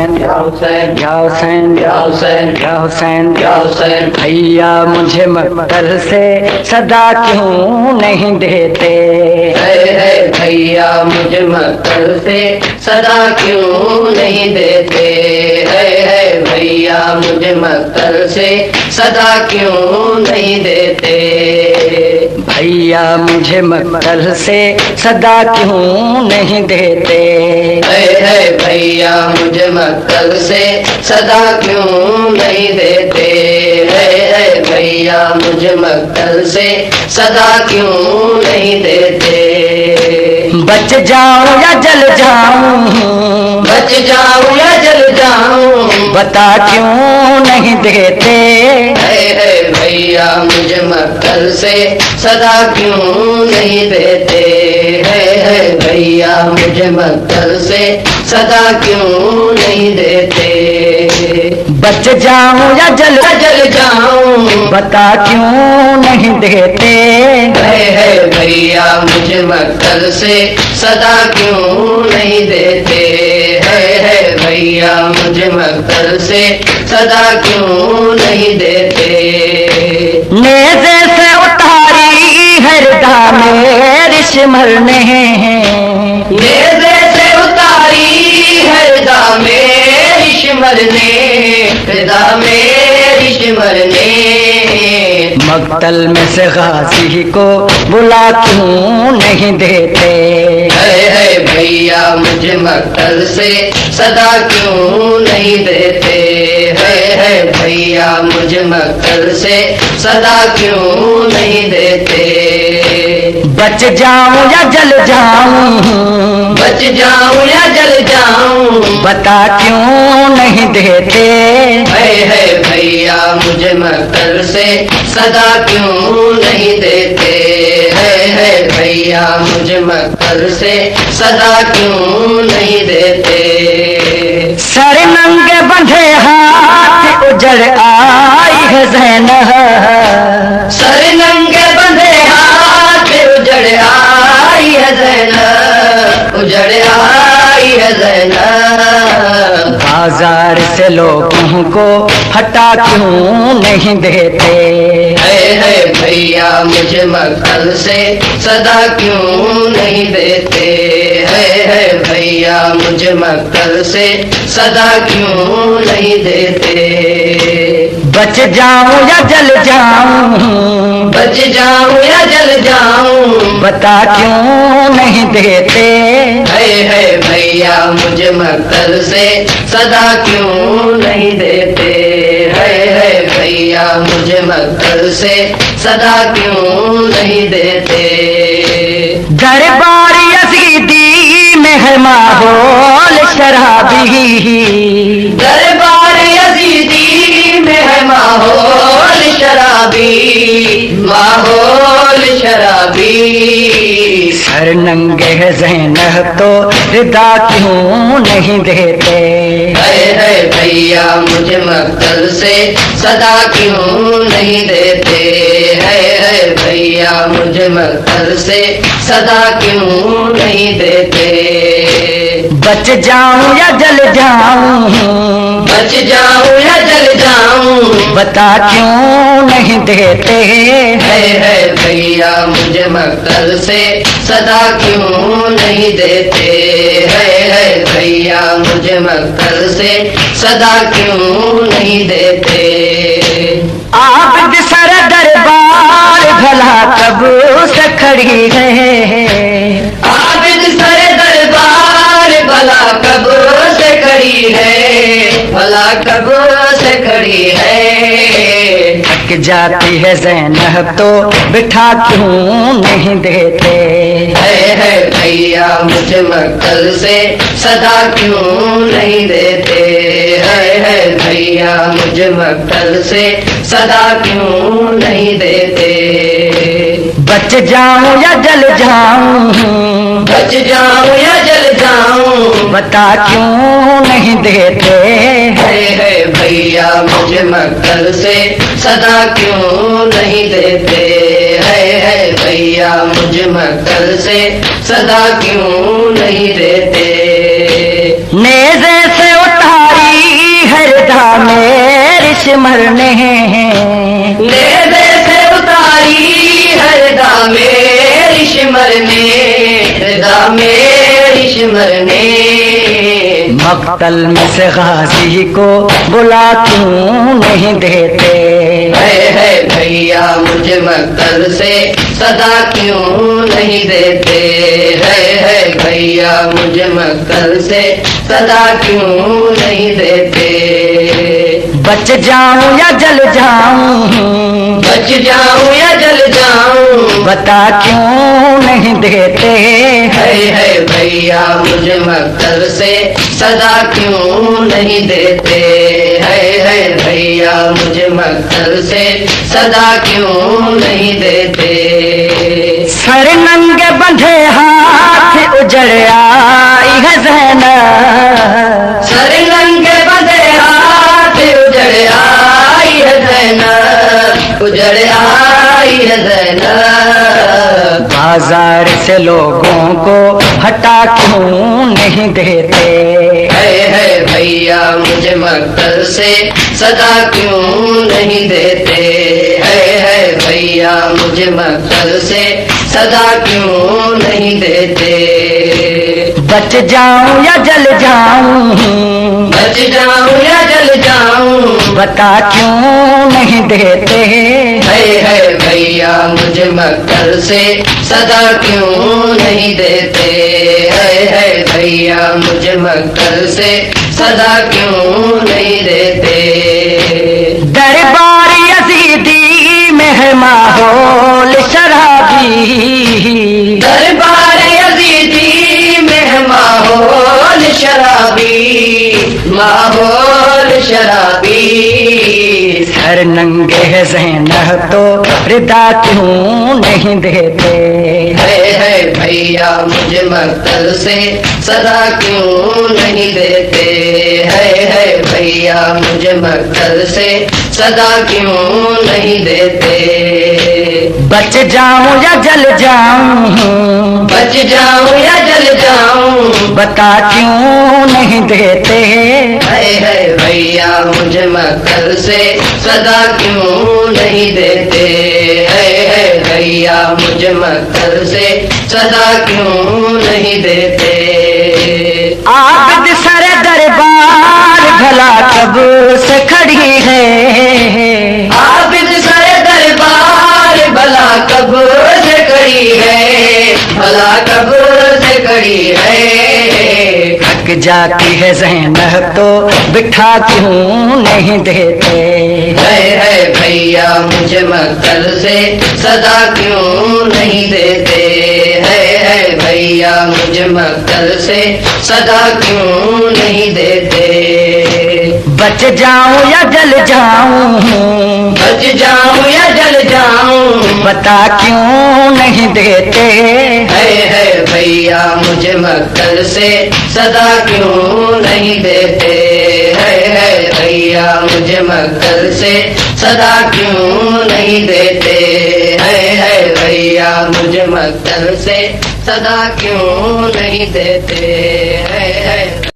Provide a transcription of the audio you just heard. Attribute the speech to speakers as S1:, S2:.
S1: या हुसैन
S2: या हुसैन
S1: या हुसैन
S2: या हुसैन
S1: या हुसैन।
S2: भैया मुझे मक्तल से सदा क्यों नहीं देते?
S1: है भैया मुझे मक्तल से सदा क्यों नहीं देते? है भैया मुझे मक्तल से सदा क्यों नहीं देते?
S2: भैया मुझे मक्तल से सदा क्यों नहीं देते?
S1: है भैया मुझे मक्तल से सदा क्यों नहीं देते? है भैया मुझे मक्तल से सदा क्यों नहीं देते?
S2: बच जाऊं या जल जाऊं,
S1: बच जाऊं या जल जाऊं,
S2: बता क्यों नहीं देते?
S1: है भैया मुझे मक्तल से सदा क्यों नहीं देते? है भैया मुझे मक्तल से सदा क्यों नहीं देते?
S2: बच जाऊं या जल
S1: जाऊं,
S2: बता क्यों नहीं देते?
S1: है भैया मुझे मक्तल से सदा क्यों नहीं देते? है भैया मुझे मक्तल से सदा क्यों नहीं देते?
S2: नेज़े से उतारी हरदा में रिश्मर ने,
S1: नेज़े से उतारी हरदा में रिश्मर ने, हरदा में रिश्मर ने।
S2: मक्तल में से गाजी को बुला क्यों नहीं देते?
S1: है भैया मुझे मक्तल से सदा क्यों नहीं देते? है भैया मुझे मक्तल से सदा क्यों नहीं देते?
S2: बच जाऊं या जल जाऊं,
S1: बच जाऊं या जल जाऊं,
S2: बता क्यों नहीं देते?
S1: है भैया मुझे मक्तल से सदा क्यों नहीं देते? है भैया मुझे मक्तल से सदा क्यों नहीं देते?
S2: सर नंगे बंधे हाथ उजड़ आई है ज़ैनब,
S1: सर नंगे बंधे हाथ उजड़ आई है ज़ैनब, उजड़ आई है ज़ैनब।
S2: बाजार से लोगों को हटा क्यों नहीं देते?
S1: है भैया मुझे मक्तल से सदा क्यों नहीं देते? है भैया मुझे मक्तल से सदा क्यों नहीं देते?
S2: बच जाऊं या जल जाऊं,
S1: बच जाऊं या जल जाऊं,
S2: बता क्यों नहीं देते?
S1: है भैया मुझे मक्तल से सदा क्यों नहीं देते? है भैया मुझे मक्तल से सदा क्यों नहीं देते?
S2: दरबार यजीदी में है माहौल शराबी,
S1: दरबार यजीदी में है माहौल शराबी, माहौल शराबी।
S2: सर नंगे है ज़ैनब तो रिदा क्यों नहीं देते?
S1: है भैया मुझे मक्तल से सदा क्यों नहीं देते? है भैया मुझे मक्तल से सदा क्यों नहीं देते?
S2: बच जाऊं या जल जाऊं,
S1: बच जाऊं या जल जाऊं,
S2: बता क्यों नहीं देते?
S1: है भैया मुझे मक्तल से सदा क्यों नहीं देते? है भैया मुझे मक्तल से सदा क्यों नहीं देते?
S2: आप सर दरबार भला कब से खड़ी है?
S1: आबिद सर दरबार भला कब से खड़ी है? भला कब से खड़ी है?
S2: थक जाती है ज़ैनब तो बिठा क्यों नहीं देते?
S1: है भैया मुझे मक्तल से सदा क्यों नहीं देते? है भैया मुझे मक्तल से सदा क्यों नहीं देते?
S2: बच जाऊं या जल जाऊं,
S1: बच जाऊं या जल जाऊं,
S2: बता क्यों नहीं देते?
S1: है भैया मुझे मक्तल से सदा क्यों नहीं देते? है भैया मुझे मक्तल से सदा क्यों नहीं देते?
S2: नेज़े से उतारी मरने
S1: नेज़े से उतारी है रिदा मेरी शिमर ने, रिदा मेरी शिमर ने।
S2: मक्तल में से गाजी को बुला क्यों नहीं देते?
S1: है भैया मुझे मक्तल से सदा क्यों नहीं देते? है भैया मुझे मक्तल से सदा क्यों नहीं देते?
S2: बच जाऊं या जल जाऊं,
S1: बच जाऊं या जल जाऊं,
S2: बता क्यों नहीं देते?
S1: है भैया मुझे मक्तल से सदा क्यों नहीं देते? है भैया मुझे मक्तल से सदा क्यों नहीं देते?
S2: सर नंगे बंधे हाथ उजड़ आई है ज़ैनब,
S1: सर नंगे बंधे हाथ उजड़ आई है ज़ैनब, उजड़ आई है ज़ैनब।
S2: बाजार से लोगों को हटा क्यों नहीं देते?
S1: है भैया मुझे मक्तल से सदा क्यों नहीं देते? है भैया मुझे मक्तल से सदा क्यों नहीं देते?
S2: बच जाऊं या जल जाऊं,
S1: बच जाऊं या जल जाऊं,
S2: बता क्यों नहीं देते?
S1: है भैया मुझे मक्तल से सदा क्यों नहीं देते? है भैया मुझे मक्तल से सदा क्यों नहीं देते?
S2: दरबार यजीदी में है माहौल शराबी,
S1: दरबार यजीदी में है माहौल शराबी, माहौल शराबी।
S2: सर नंगे है ज़ैनब तो रिदा क्यों नहीं देते?
S1: है भैया मुझे मक्तल से सदा क्यों नहीं देते? है भैया मुझे मक्तल से सदा क्यों नहीं देते?
S2: बच जाऊं या जल जाऊं,
S1: बच जाऊं या जल जाऊं,
S2: बता क्यों नहीं देते?
S1: है भैया मुझे मक्तल से सदा क्यों नहीं देते? है भैया मुझे मक्तल से सदा क्यों नहीं देते?
S2: आबिद सर दरबार भला कब से खड़ी है,
S1: आबिद सर दरबार भला कब से खड़ी है, भला कब से खड़ी है?
S2: थक जाती है ज़ैनब तो बिठा क्यों नहीं देते?
S1: है भैया मुझे मक्तल से सदा क्यों नहीं देते? है भैया मुझे मक्तल से सदा क्यों नहीं देते?
S2: बच जाऊं या जल जाऊं,
S1: बच जाऊं या जल जाऊं,
S2: बता क्यों नहीं देते?
S1: है भैया मुझे मक्तल से सदा क्यों नहीं देते? है भैया मुझे मक्तल से सदा क्यों नहीं देते? है भैया मुझे मक्तल से सदा क्यों नहीं देते? है